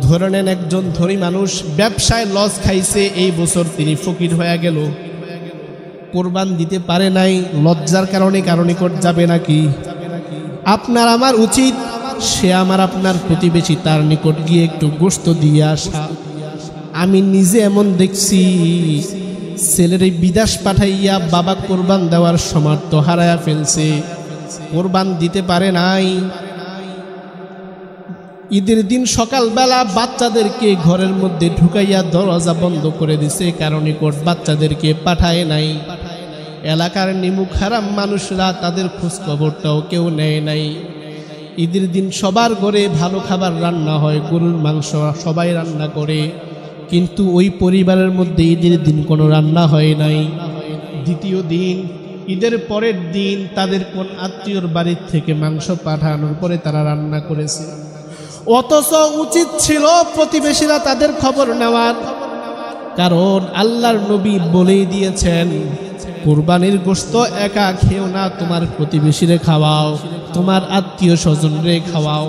ধরে নেন একজন ধনী মানুষ ব্যবসায় লস খাইছে, এই বছর তিনি ফকির হয়ে গেল, কোরবান দিতে পারে নাই, লজ্জার কারণে কারো নিকট যাবে নাকি? আপনার আমার উচিত সে আমার আপনার প্রতিবেশী, তার নিকট গিয়ে একটু গোশত দিয়ে আসা। আমি নিজে এমন দেখছি, ছেলের বিদেশ পাঠাইয়া বাবা কোরবান দেওয়ার সামর্থ্য হারায়া ফেলছে, কোরবান দিতে পারে নাই। ঈদের দিন সকালবেলা বাচ্চাদেরকে ঘরের মধ্যে ঢুকাইয়া দরজা বন্ধ করে দিছে, কারণ নিকট বাচ্চাদেরকে পাঠায় নাই। এলাকার নিমুখ হারাম মানুষরা তাদের খোঁজ খবরটাও কেউ নেয় নাই। ঈদের দিন সবার ঘরে ভালো খাবার রান্না হয়, গরুর মাংস সবাই রান্না করে, কিন্তু ওই পরিবারের মধ্যে ঈদের দিন কোনো রান্না হয় নাই। দ্বিতীয় দিন ঈদের পরের দিন তাদের কোন আত্মীয়র বাড়ির থেকে মাংস পাঠানোর পরে তারা রান্না করেছে, অথচ উচিত ছিল প্রতিবেশীরা তাদের খবর নেওয়ার। কারণ আল্লাহর নবী বলেই দিয়েছেন, কুরবানির গোশত একা খেও না, তোমার প্রতিবেশীরে খাওয়াও, তোমার আত্মীয় স্বজনরে খাওয়াও।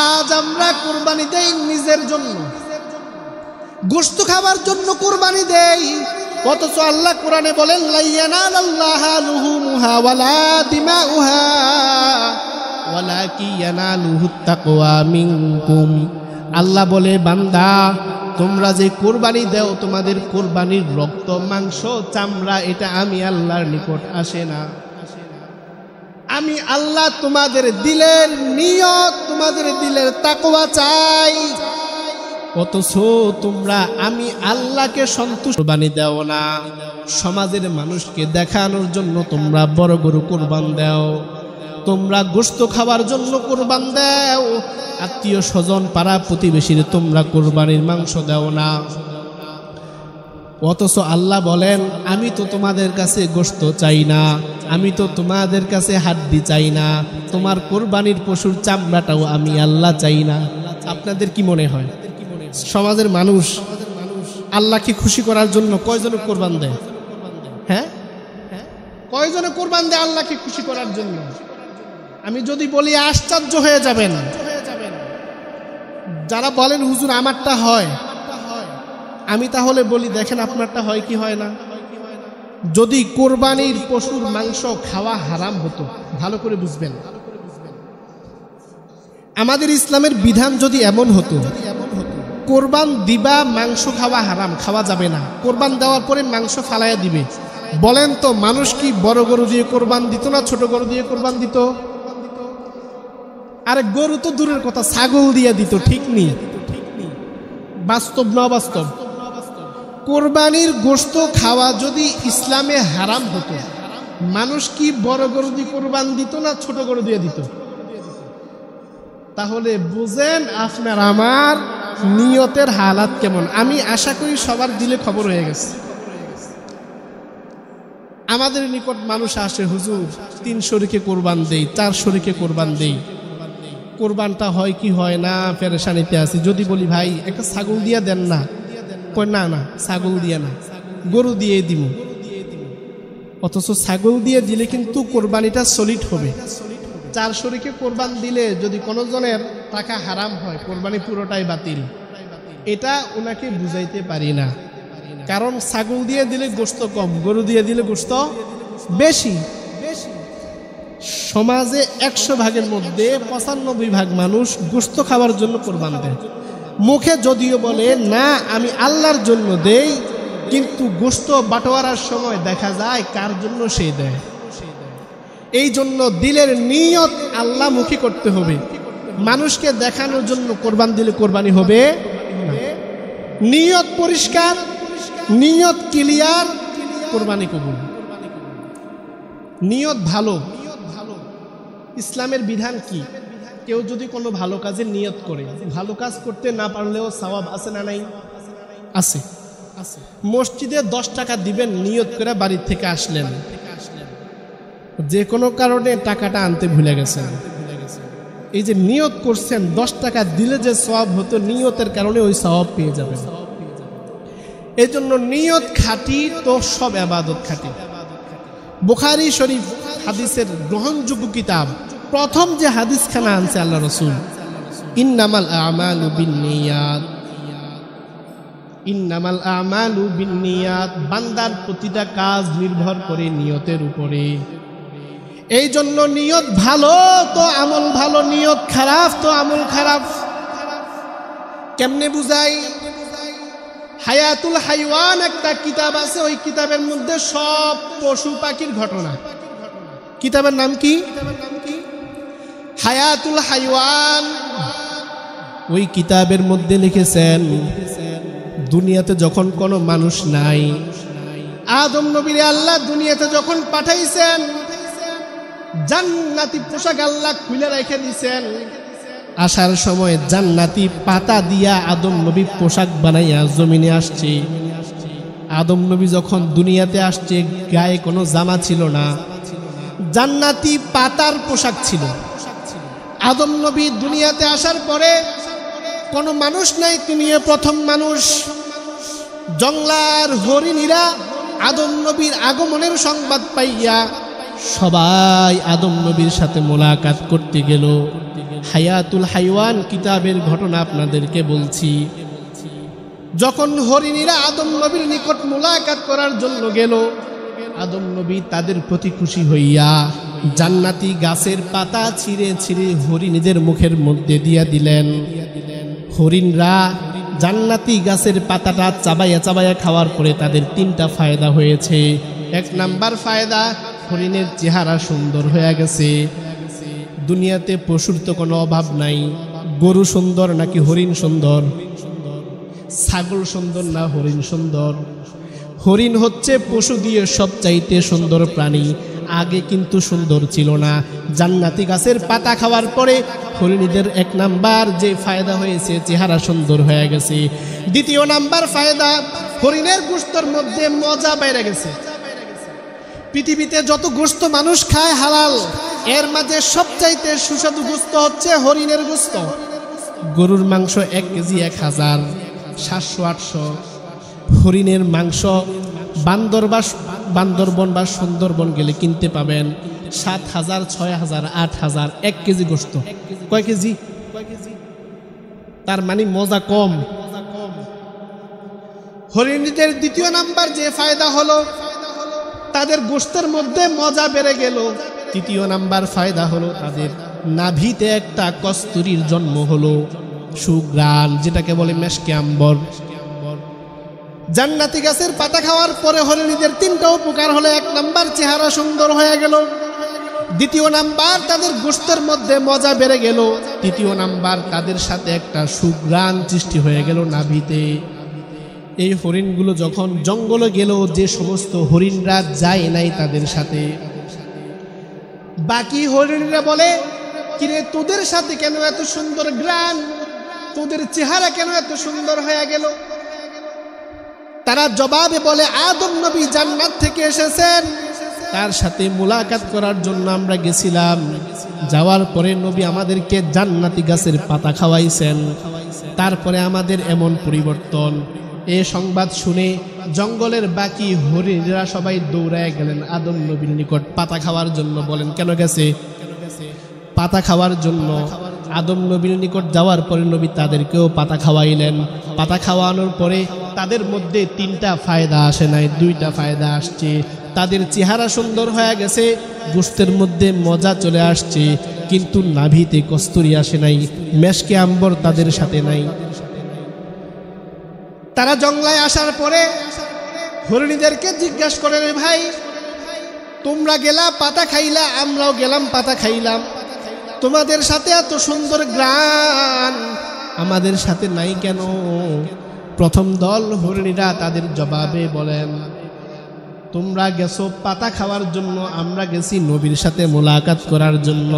আজ আমরা কুরবানি দেই নিজের জন্য, গোশত খাবার জন্য কুরবানি দেই, অথচ আল্লাহ কোরআনে বলেন লা ইয়ানালাল্লাহা লুহুমুহা ওয়ালা দিমাউহা ওয়ালাকিন ইয়ানালুহুত তাকওয়া মিনকুম। আল্লাহ বলে, বান্দা তোমরা যে কুরবানি দাও, তোমাদের কুরবানির রক্ত মাংস চামড়া এটা আমি আল্লাহর নিকট আসে না। আমি আল্লাহ তোমাদের দিলের নিয়ত, তোমাদের দিলের তাকওয়া চাই, অথচ তোমরা আমি আল্লাহকে সন্তুষ্ট কুরবানি দাও না। সমাজের মানুষকে দেখানোর জন্য তোমরা বড় গরু কুরবান দাও, তোমরা গোশত খাওয়ার জন্য কুরবান দাও, আত্মীয় স্বজন পাড়া প্রতিবেশীর তোমরা কুরবানির মাংস দাও না। অথচ আল্লাহ বলেন, আমি তো তোমাদের কাছে গোশত চাই না, আমি তো তোমাদের কাছে হাড্ডি চাই না, তোমার কুরবানির পশুর চামড়াটাও আমি আল্লাহ চাই না। আপনাদের কি মনে হয় সমাজের মানুষ আল্লাহকে খুশি করার জন্য কয়জনে কোরবান দেয়? হ্যাঁ, কয়জনে কোরবান দেয় আল্লাহকে খুশি করার জন্য? আমি যদি বলি আশ্চর্য হয়ে যাবেন। যারা বলেন হুজুর আমারটা হয়, আমি তাহলে বলি দেখেন আপনারটা হয় কি হয় না। যদি কোরবানির পশুর মাংস খাওয়া হারাম হতো, ভালো করে বুঝবেন, আমাদের ইসলামের বিধান যদি এমন হতো, কোরবান দিবা মাংস খাওয়া হারাম, খাওয়া যাবে না, কোরবান দেওয়ার পরে মাংস ফালাইয়া দিবে, বলেন তো মানুষ কি বড় গরু দিয়ে কোরবান দিত না ছোট গরু দিয়ে কোরবান দিত? আরে গরু তো দূরের কথা, ছাগল দিয়ে দিত, ঠিক নেই? বাস্তব না বাস্তব? কোরবানির গোশত খাওয়া যদি ইসলামে হারাম হতো, মানুষ কি বড় গরু দিয়ে কোরবান দিত না ছোট গরু দিয়ে দিত? তাহলে বুঝেন আপনার আমার নিয়তের হালাত কেমন। আমি আশা করি সবার দিলে খবর হয়ে গেছে। আমাদের নিকট মানুষ আসে, হুজুর 3 শরীকে কোরবান দেই, 4 শরীকে কোরবান দেই, কোরবানটা হয় কি হয় না পেরেশানিতে আছি। যদি বলি ভাই একটা ছাগল দিয়া দেন না, কই না না ছাগল দিয়ে না, গরু দিয়ে দিব। অথচ ছাগল দিয়ে দিলে কিন্তু কোরবানিটা সলিড হবে। 4 শরীকে কোরবান দিলে যদি কোনো জনের টাকা হারাম হয়, কোরবানি পুরোটাই বাতিল। এটা ওনাকে বুঝাইতে পারি না, কারণ ছাগল দিয়ে দিলে গোশত কম, গরু দিয়ে দিলে গোশত বেশি। সমাজে 100 ভাগের মধ্যে 95 ভাগ মানুষ গোশত খাওয়ার জন্য কোরবান দেয়। মুখে যদিও বলে না আমি আল্লাহর জন্য দেই, কিন্তু গোশত বাটোয়ারার সময় দেখা যায় কার জন্য সে দেয়। এই জন্য দিলের নিয়ত আল্লাহ মুখী করতে হবে। মানুষকে দেখানোর জন্য কোরবান দিলে কোরবানি হবে না। নিয়ত পরিষ্কার, নিয়ত ক্লিয়ার, কোরবানি কবুল। নিয়ত ভালো। ইসলামের বিধান কি? কেউ যদি কোনো ভালো কাজের নিয়ত করে, ভালো কাজ করতে না পারলেও সওয়াব আছে না নাই? আছে। মসজিদে 10 টাকা দিবেন নিয়ত করে বাড়ির থেকে আসলেন, যে কোনো কারণে টাকাটা আনতে ভুলে গেছেন, এই যে নিয়ত করছেন 10 টাকা দিলে যে সওয়াব হতো, নিয়তের কারণে ওই সওয়াব পেয়ে যাবেন। এই জন্য নিয়ত খাঁটি তো সব ইবাদত খাঁটি। বুখারী শরীফ হাদিসের গ্রহণযোগ্য কিতাব, প্রথম যে হাদিসখানা আনছে আল্লাহ রসুল, ইন্নামাল আমালু বিন্নিয়াত, ইন্নামাল আমালু বিন্নিয়াত, বান্দার প্রতিটা কাজ নির্ভর করে নিয়তের উপরে। এই জন্য নিয়ত ভালো তো আমল ভালো, নিয়ত খারাপ তো আমল খারাপ। কেমনে বুঝাই? হায়াতুল হাইওয়ান একটা কিতাব আছে, ওই কিতাবের মধ্যে সব পশু পাখির ঘটনা। কিতাবের নাম কি? হায়াতুল হাইওয়ান। ওই কিতাবের মধ্যে লিখেছেন দুনিয়াতে যখন কোনো মানুষ নাই, আদম নবীরে আল্লাহ দুনিয়াতে যখন পাঠাইছেন, জান্নাতি পোশাক আল্লাহ খুলে রেখে দিয়েছেন। আসার সময় জান্নাতি পাতা দিয়া আদম নবী পোশাক বানাইয়া জমিনে আসছে। আদম নবী যখন দুনিয়াতে আসছে গায়ে কোনো জামা ছিল না, জান্নাতি পাতার পোশাক ছিল। আদম নবী দুনিয়াতে আসার পরে কোনো মানুষ নাই, তিনি প্রথম মানুষ। জংলার হরিণীরা আদম নবীর আগমনের সংবাদ পাইয়া সবাই আদম নবীর সাথে মোলাকাত করতে গেল। হায়াতুল হাইওয়ান কিতাবের ঘটনা আপনাদেরকে বলছি। যখন হরিণীরা আদম নবীর নিকট মোলাকাত করার জন্য গেল, আদম নবী তাদের প্রতি খুশি হইয়া জান্নাতি গাছের পাতা ছিঁড়ে ছিঁড়ে হরিণীদের মুখের মধ্যে দিয়া দিলেন। হরিণরা জান্নাতি গাছের পাতাটা চাবাইয়া চাবাইয়া খাওয়ার পরে তাদের তিনটা ফায়দা হয়েছে। এক নাম্বার ফায়দা, হরিণের চেহারা সুন্দর হয়ে গেছে। দুনিয়াতে পশুর তো কোনো অভাব নাই। গরু সুন্দর নাকি হরিণ সুন্দর? ছাগল সুন্দর না হরিণ সুন্দর? হরিণ হচ্ছে পশু দিয়ে সবচাইতে সুন্দর প্রাণী। আগে কিন্তু সুন্দর ছিল না। জান্নাতি গাছের পাতা খাওয়ার পরে হরিণীদের এক নাম্বার যে ফায়দা হয়েছে, চেহারা সুন্দর হয়ে গেছে। দ্বিতীয় নাম্বার ফায়দা, হরিণের গোশতের মধ্যে মজা বেড়ে গেছে। পৃথিবীতে যত গোশত মানুষ খায় হালাল, এর মাঝে সবচাইতে সুস্বাদু গোশত হচ্ছে হরিণের গোশত। গরুর মাংস 1 কেজি 1000, 700-800। হরিণের মাংস বান্দরবন বা সুন্দরবন গেলে কিনতে পাবেন 7000, 6000, 8000 1 কেজি গোশত। কয় কেজি? তার মানে মজা কম। হরিণীদের দ্বিতীয় নাম্বার যে ফায়দা হলো, তাদের গোশতের মধ্যে মজা বেড়ে গেল। তৃতীয় নাম্বার ফায়দা হলো তাদের নাভিতে একটা কস্তুরীর জন্ম হলো, সুগ্রাণ, যেটাকে বলে মেশকে আম্বর। জান্নাতি গাছের পাতা খাওয়ার পরে হরিণীদের 3টা উপকার হলো। 1 নাম্বার, চেহারা সুন্দর হয়ে গেল। দ্বিতীয় নাম্বার, তাদের গোশতের মধ্যে মজা বেড়ে গেল। তৃতীয় নাম্বার, তাদের সাথে একটা সুগ্রাণ সৃষ্টি হয়ে গেল নাভিতে। এই হরিণগুলো যখন জঙ্গলে গেল, যে সমস্ত হরিণরা যায় নাই তাদের সাথে, বাকি হরিণরা বলে, কিরে তোদের সাথে কেন এত সুন্দর গ্রাণ, তোদের চেহারা কেন এত সুন্দর হয়ে গেল? তারা জবাবে বলে, আদম নবী জান্নাত থেকে এসেছেন, তার সাথে মুলাকাত করার জন্য আমরা গেছিলাম। যাওয়ার পরে নবী আমাদেরকে জান্নাতি গাছের পাতা খাওয়াইছেন, তারপরে আমাদের এমন পরিবর্তন। এই সংবাদ শুনে জঙ্গলের বাকি হরিণরা সবাই দৌড়ায় গেলেন আদম নবীর নিকট পাতা খাওয়ার জন্য। বলেন কেন গেছে? পাতা খাওয়ার জন্য। আদম নবীর নিকট যাওয়ার পরে নবী তাদেরকেও পাতা খাওয়াইলেন। পাতা খাওয়ানোর পরে তাদের মধ্যে 3টা ফায়দা আসে নাই, 2টা ফায়দা আসছে। তাদের চেহারা সুন্দর হয়ে গেছে, গোশতের মধ্যে মজা চলে আসছে, কিন্তু নাভিতে কস্তুরী আসে নাই, মেশকে আম্বর তাদের সাথে নাই। তারা জঙ্গলায় আসার পরে হরিণীদেরকে জিজ্ঞাসা করে, ভাই তোমরা গেলা পাতা খাইলা, আমরাও গেলাম পাতা খাইলাম, তোমাদের সাথে এত সুন্দর গ্রাণ আমাদের সাথে নাই কেন? প্রথম দল হরিণীরা তাদের জবাবে বলেন, তোমরা গেছো পাতা খাওয়ার জন্য, আমরা গেছি নবীর সাথে মোলাকাত করার জন্য।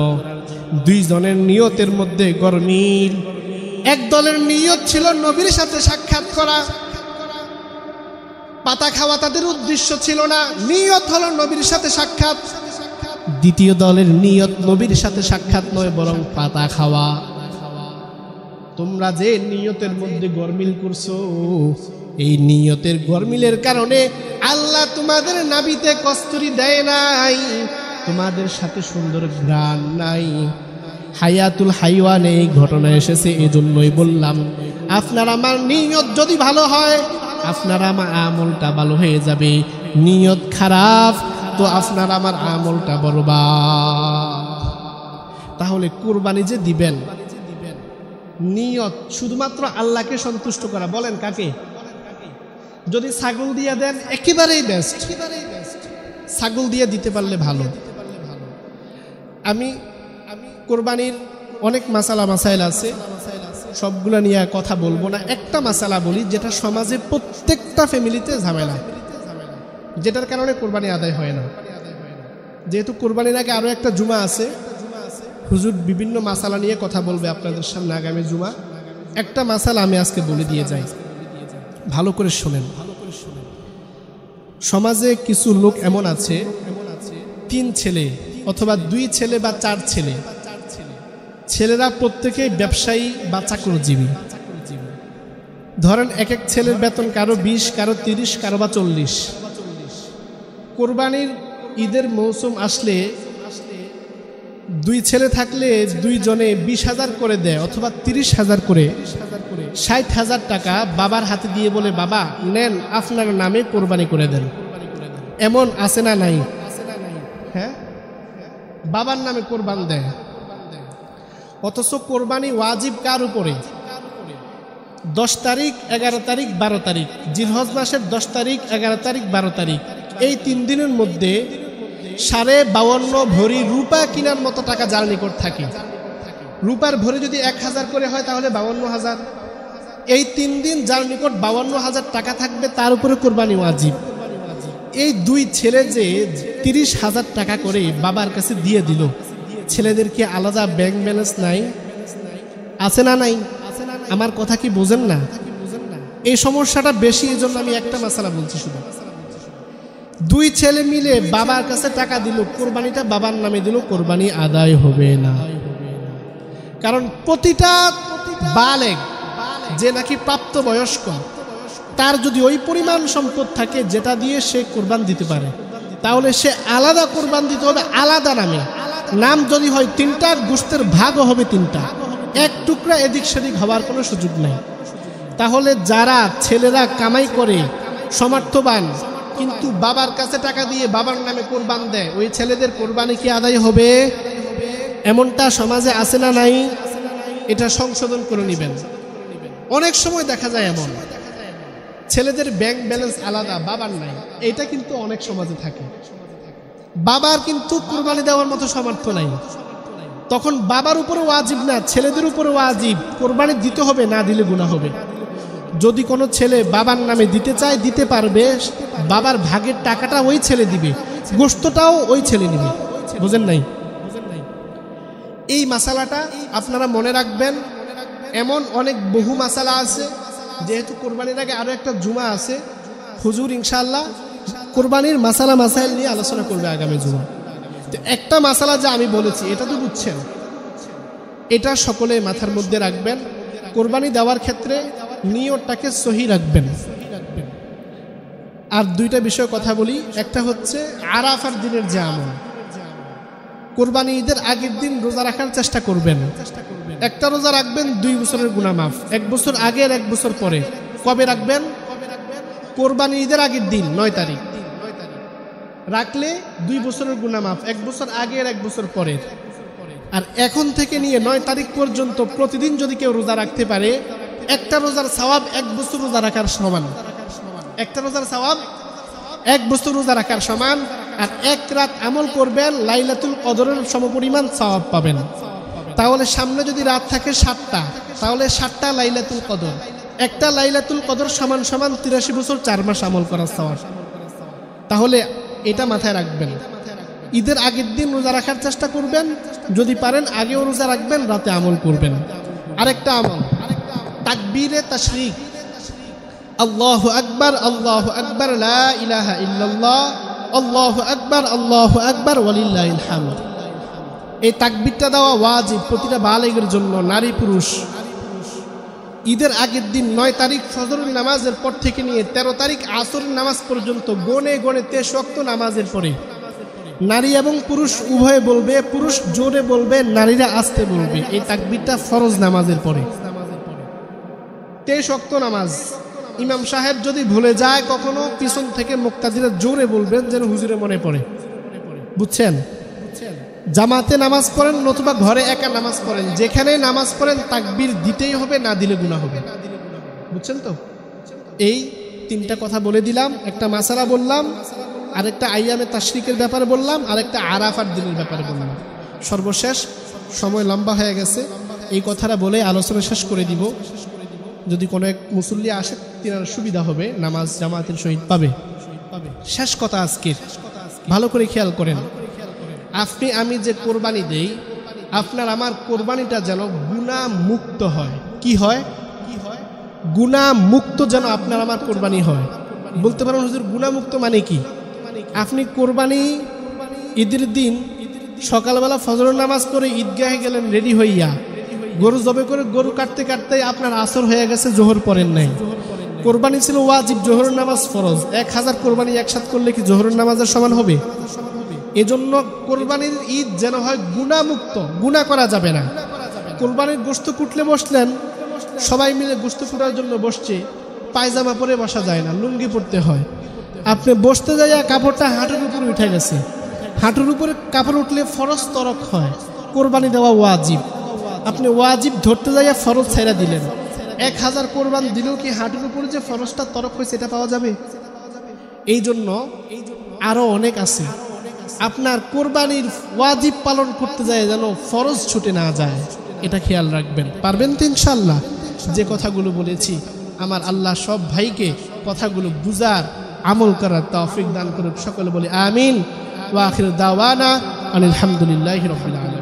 2 জনের নিয়তের মধ্যে গরমিল। এক দলের নিয়ত ছিল নবীর সাথে সাক্ষাৎ করা, পাতা খাওয়া তাদের উদ্দেশ্য ছিল না, নিয়ত হলো নবীর সাথে সাক্ষাৎ। দ্বিতীয় দলের নিয়ত নবীর সাথে সাক্ষাৎ নয়, বরং পাতা খাওয়া। তোমরা যে নিয়তের মধ্যে গরমিল করছো, এই নিয়তের গরমিলের কারণে আল্লাহ তোমাদের নাভিতে কস্তুরী দেয় নাই, তোমাদের সাথে সুন্দর ঘ্রাণ নাই। হায়াতুল হাইওয়ানে এই ঘটনা এসেছে, এই জন্যই বললাম আপনার আমার নিয়ত যদি ভালো হয় আপনার আমার আমলটা ভালো হয়ে যাবে, নিয়ত খারাপ তো আপনার আমার আমলটা বরবাদ। তাহলে কুরবানি যে দিবেন, নিয়ত শুধুমাত্র আল্লাহকে সন্তুষ্ট করা। বলেন কাকে? যদি ছাগল দিয়ে দেন একেবারেই বেস্ট, ছাগল দিয়ে দিতে পারলে ভালো। আমি কোরবানির অনেক মাসালা মাসাইল আছে, সবগুলো নিয়ে কথা বলবো না। একটা মাসালা বলি যেটা সমাজে প্রত্যেকটা ফ্যামিলিতে ঝামেলা, যেটার কারণে কোরবানি আদায় হয় না। যেহেতু কোরবানির আগে আরও একটা জুমা আছে, হুজুর বিভিন্ন মাসালা নিয়ে কথা বলবে আপনাদের সামনে আগামী জুমা। একটা মাসালা আমি আজকে বলে দিয়ে যাই, ভালো করে শোনেন। সমাজে কিছু লোক এমন আছে, 3 ছেলে অথবা 2 ছেলে বা 4 ছেলে, ছেলেরা প্রত্যেকেই ব্যবসায়ী বা চাকরিজীবী। ধরেন এক এক ছেলের বেতন কারো 20, কারো 30, কারো বা 40। কোরবানির ঈদের মৌসুম আসলে 2 ছেলে থাকলে 2 জনে 20,000 করে দেয় অথবা 30,000 করে, 60,000 টাকা বাবার হাতে দিয়ে বলে, বাবা নেন আপনার নামে কোরবানি করে দেন। এমন আছে না নাই? হ্যাঁ, বাবার নামে কোরবান দেয়। অথচ কোরবানি ওয়াজিব কার উপরে? 10 তারিখ, 11 তারিখ, 12 তারিখ, জিলহজ মাসের 10 তারিখ, 11 তারিখ, 12 তারিখ, এই 3 দিনের মধ্যে 52.5 ভরি রূপা কেনার মতো টাকা যার নিকট থাকে। রূপার ভরি যদি 1000 করে হয় তাহলে 52,000। এই 3 দিন যার নিকট 52,000 টাকা থাকবে তার উপরে কোরবানি ওয়াজিব। এই 2 ছেলে যে 30,000 টাকা করে বাবার কাছে দিয়ে দিল, ছেলেদের কি আলাদা ব্যাংক ব্যালেন্স নাই? আছে না নাই? আমার কথা কি বোঝেন না? এই সমস্যাটা বেশি, এই জন্য আমি একটা মাসালা বলছি শুধু। 2 ছেলে মিলে বাবার কাছে টাকা দিল, কোরবানিটা বাবার নামে দিল, কোরবানি আদায় হবে না। কারণ প্রতিটা বালেগ যে নাকি প্রাপ্তবয়স্ক, তার যদি ওই পরিমাণ সম্পদ থাকে যেটা দিয়ে সে কোরবান দিতে পারে, তাহলে সে আলাদা কোরবান দিতে হবে, আলাদা নামে। নাম যদি হয় 3টা, গোশতের ভাগও হবে 3টা, এক টুকরা এদিক সেদিক হওয়ার কোনো সুযোগ নেই। তাহলে যারা ছেলেরা কামাই করে সমর্থবান কিন্তু বাবার কাছে টাকা দিয়ে বাবার নামে কোরবান দেয়, ওই ছেলেদের কোরবানি কি আদায় হবে? এমনটা সমাজে আছে না নাই? এটা সংশোধন করে নেবেন। অনেক সময় দেখা যায় এমন ছেলেদের ব্যাংক ব্যালেন্স আলাদা, বাবার নাই। এটা কিন্তু অনেক সমাজে থাকে। বাবার কিন্তু কোরবানি দেওয়ার মতো সামর্থ্য নাই, তখন বাবার উপরে ওয়াজিব না, ছেলেদের উপরে ওয়াজিব। কোরবানি দিতে হবে, না দিলে গুনাহ হবে। যদি কোনো ছেলে বাবার নামে দিতে চায় দিতে পারবে, বাবার ভাগের টাকাটা ওই ছেলে দিবে, গোশতটাও ওই ছেলে নিবে। বুঝেন নাই? এই মাসালাটা আপনারা মনে রাখবেন। এমন অনেক বহু মাসালা আছে। যেহেতু কোরবানির আগে আরো একটা জুমা আছে, হুজুর ইনশাআল্লাহ কোরবানির মাসালা মাসাইল নিয়ে আলোচনা করবে আগামী জুমা। তো একটা মাসালা যা আমি বলেছি এটা তো বুঝছেন, এটা সকলে মাথার মধ্যে রাখবেন। কোরবানি দেওয়ার ক্ষেত্রে নিয়তটাকে সহি রাখবেন। আর 2টা বিষয় কথা বলি। একটা হচ্ছে আরাফার দিনের যে আমল, কোরবানি ঈদের আগের দিন রোজা রাখার চেষ্টা করবেন। একটা রোজা রাখবেন 2 বছরের গুনাহ মাফ, 1 বছর আগে আর 1 বছর পরে। কবে রাখবেন? কোরবানি ঈদের আগের দিন 9 তারিখ রাখলে 2 বছরের গুনাহ মাফ, 1 বছর আগে আর 1 বছর পরের। আর এখন থেকে নিয়ে 9 তারিখ পর্যন্ত প্রতিদিন যদি কেউ রোজা রাখতে পারে, একটা রোজার সওয়াব 1 বছর রোজা রাখার সমান। একটা রোজার সওয়াব 1 বছর রোজা রাখার সমান। আর 1 রাত আমল করবেন, লাইলাতুল কদরের সমপরিমাণ সওয়াব পাবেন। তাহলে সামনে যদি রাত থাকে 7টা, তাহলে 7টা লাইলাতুল কদর। একটা লাইলাতুল কদর সমান সমান 83 বছর 4 মাস আমল করার সওয়াব। তাহলে এটা মাথায় রাখবেন। ঈদের আগের দিন রোজা রাখার চেষ্টা করবেন, যদি পারেন আগেও রোজা রাখবেন, রাতে আমল করবেন। আরেকটা আমল তাকবীরে তাশরিক, আল্লাহু আকবার, আল্লাহু আকবার, লা ইলাহা ইল্লাল্লাহ, আল্লাহু আকবার, আল্লাহু আকবার, ওয়ালিল্লাহিল হামদ। এই তাকবীরটা দেওয়া ওয়াজিব প্রতিটা বালিগের জন্য, নারী পুরুষ। ঈদের আগের দিন 9 তারিখ ফজরের নামাজের পর থেকে নিয়ে 13 তারিখ আসরের নামাজ পর্যন্ত গনে গনে 23 ওয়াক্ত নামাজের পরে নারী এবং পুরুষ উভয়ে বলবে, পুরুষ জোরে বলবে, নারীরা আস্তে বলবে। এই তাকবীরটা ফরজ নামাজের পরে। 23 ওয়াক্ত নামাজ ইমাম সাহেব যদি ভুলে যায় কখনো, পিছন থেকে মুক্তাদিরা জোরে বলবেন যেন হুজুরে মনে পড়ে। বুঝছেন? জামাতে নামাজ পড়েন নতুবা ঘরে একা নামাজ পড়েন, যেখানে নামাজ পড়েন তাকবীর দিতেই হবে, না দিলে গুনাহ হবে। বুঝছেন তো? এই 3টা কথা বলে দিলাম। একটা মাসালা বললাম, আরেকটা আইয়ামে তাশরিকের ব্যাপারে বললাম, আরেকটা আরাফার দিনের ব্যাপারে বললাম। সর্বশেষ, সময় লম্বা হয়ে গেছে, এই কথাটা বলে আলোচনা শেষ করে দিব। যদি কোনো এক মুসল্লি আসে তিনার সুবিধা হবে, নামাজ জামাতের সহিত পাবে। শেষ কথা আজকের, ভালো করে খেয়াল করেন। আপনি আমি যে কোরবানি দেই, আপনার আমার কোরবানিটা যেন গুনাহ মুক্ত হয়। কি হয়? গুনাহ মুক্ত যেন আপনার আমার কোরবানি হয়। বলতে পারেন হুজুর গুনাহ মুক্ত মানে কি? আপনি কোরবানি ঈদের দিন সকালবেলা ফজরের নামাজ পড়ে ঈদগাহে গেলেন রেডি হইয়া, গরু জবে করে গরু কাটতে কাটতে আপনার আসর হয়ে গেছে, জোহর পড়েন নাই। কোরবানি ছিল ওয়াজিব, জোহরের নামাজ ফরজ। 1000 কোরবানি একসাথ করলে কি জোহরের নামাজের সমান হবে? এজন্য কোরবানির ঈদ যেন হয় গুনাহ মুক্ত, গুনাহ করা যাবে না। কোরবানির গোশত কুটলে বসলেন, সবাই মিলে গোশত কুটার জন্য বসছে, পায়জামা পরে বসা যায় না, লুঙ্গি পরতে হয়। আপনি বসতে যাইয়া কাপড়টা হাঁটুর উপরে উঠে গেছে, হাঁটুর উপরে কাপড় উঠলে ফরজ তরক হয়, কোরবানি দেওয়া ওয়াজিব। আপনি ওয়াজিব ধরতে যাইয়া ফরজ ছেড়ে দিলেন, 1000 কোরবান দিলেও কি হাঁটুর উপরে যে ফরজটা তরক হয়েছে এটা পাওয়া যাবে? এই জন্য আরো অনেক আছে। আপনার কোরবানির ওয়াজিব পালন করতে যায় যেন ফরজ ছুটে না যায়, এটা খেয়াল রাখবেন। পারবেন তো ইনশাআল্লাহ? যে কথাগুলো বলেছি, আমার আল্লাহ সব ভাইকে কথাগুলো বুঝার, আমল করার তৌফিক দান করুক। সকলে বলি আমিন। ওয়া আখিরু দাওয়ানা আলহামদুলিল্লাহি রাব্বিল আলামিন।